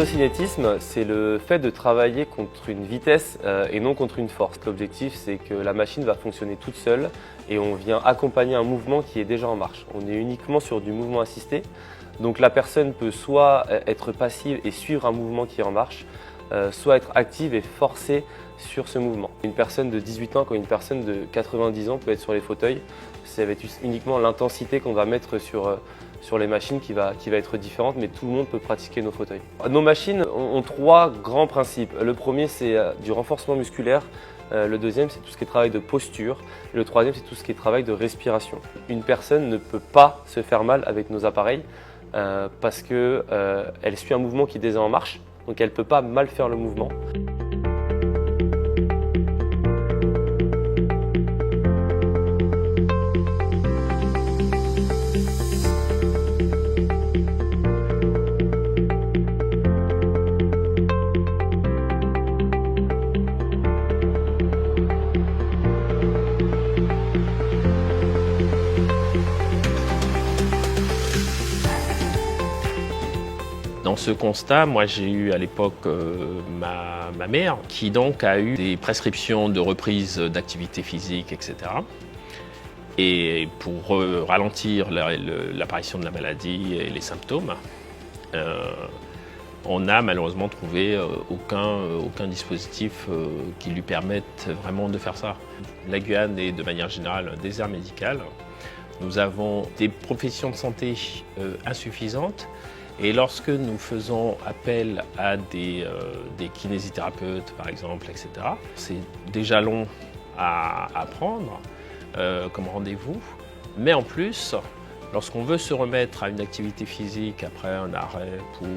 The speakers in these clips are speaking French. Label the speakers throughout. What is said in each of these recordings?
Speaker 1: l'isocinétisme, c'est le fait de travailler contre une vitesse et non contre une force. L'objectif, c'est que la machine va fonctionner toute seule et on vient accompagner un mouvement qui est déjà en marche. On est uniquement sur du mouvement assisté, donc la personne peut soit être passive et suivre un mouvement qui est en marche, soit être active et forcer sur ce mouvement. Une personne de 18 ans comme une personne de 90 ans peut être sur les fauteuils. Ça va être uniquement l'intensité qu'on va mettre sur les machines qui va être différente, mais tout le monde peut pratiquer nos fauteuils. Nos machines ont trois grands principes. Le premier, c'est du renforcement musculaire. Le deuxième, c'est tout ce qui est travail de posture. Et le troisième, c'est tout ce qui est travail de respiration. Une personne ne peut pas se faire mal avec nos appareils parce qu'elle suit un mouvement qui est déjà en marche, donc elle ne peut pas mal faire le mouvement.
Speaker 2: Dans ce constat, moi j'ai eu à l'époque ma mère qui donc a eu des prescriptions de reprise d'activité physique, etc. Et pour ralentir l'apparition de la maladie et les symptômes, on n'a malheureusement trouvé aucun dispositif qui lui permette vraiment de faire ça. La Guyane est de manière générale un désert médical. Nous avons des professions de santé insuffisantes. Et lorsque nous faisons appel à des kinésithérapeutes, par exemple, etc., c'est déjà long à prendre comme rendez-vous. Mais en plus, lorsqu'on veut se remettre à une activité physique après un arrêt pour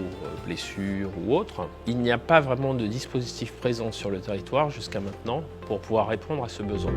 Speaker 2: blessure ou autre, il n'y a pas vraiment de dispositif présent sur le territoire jusqu'à maintenant pour pouvoir répondre à ce besoin.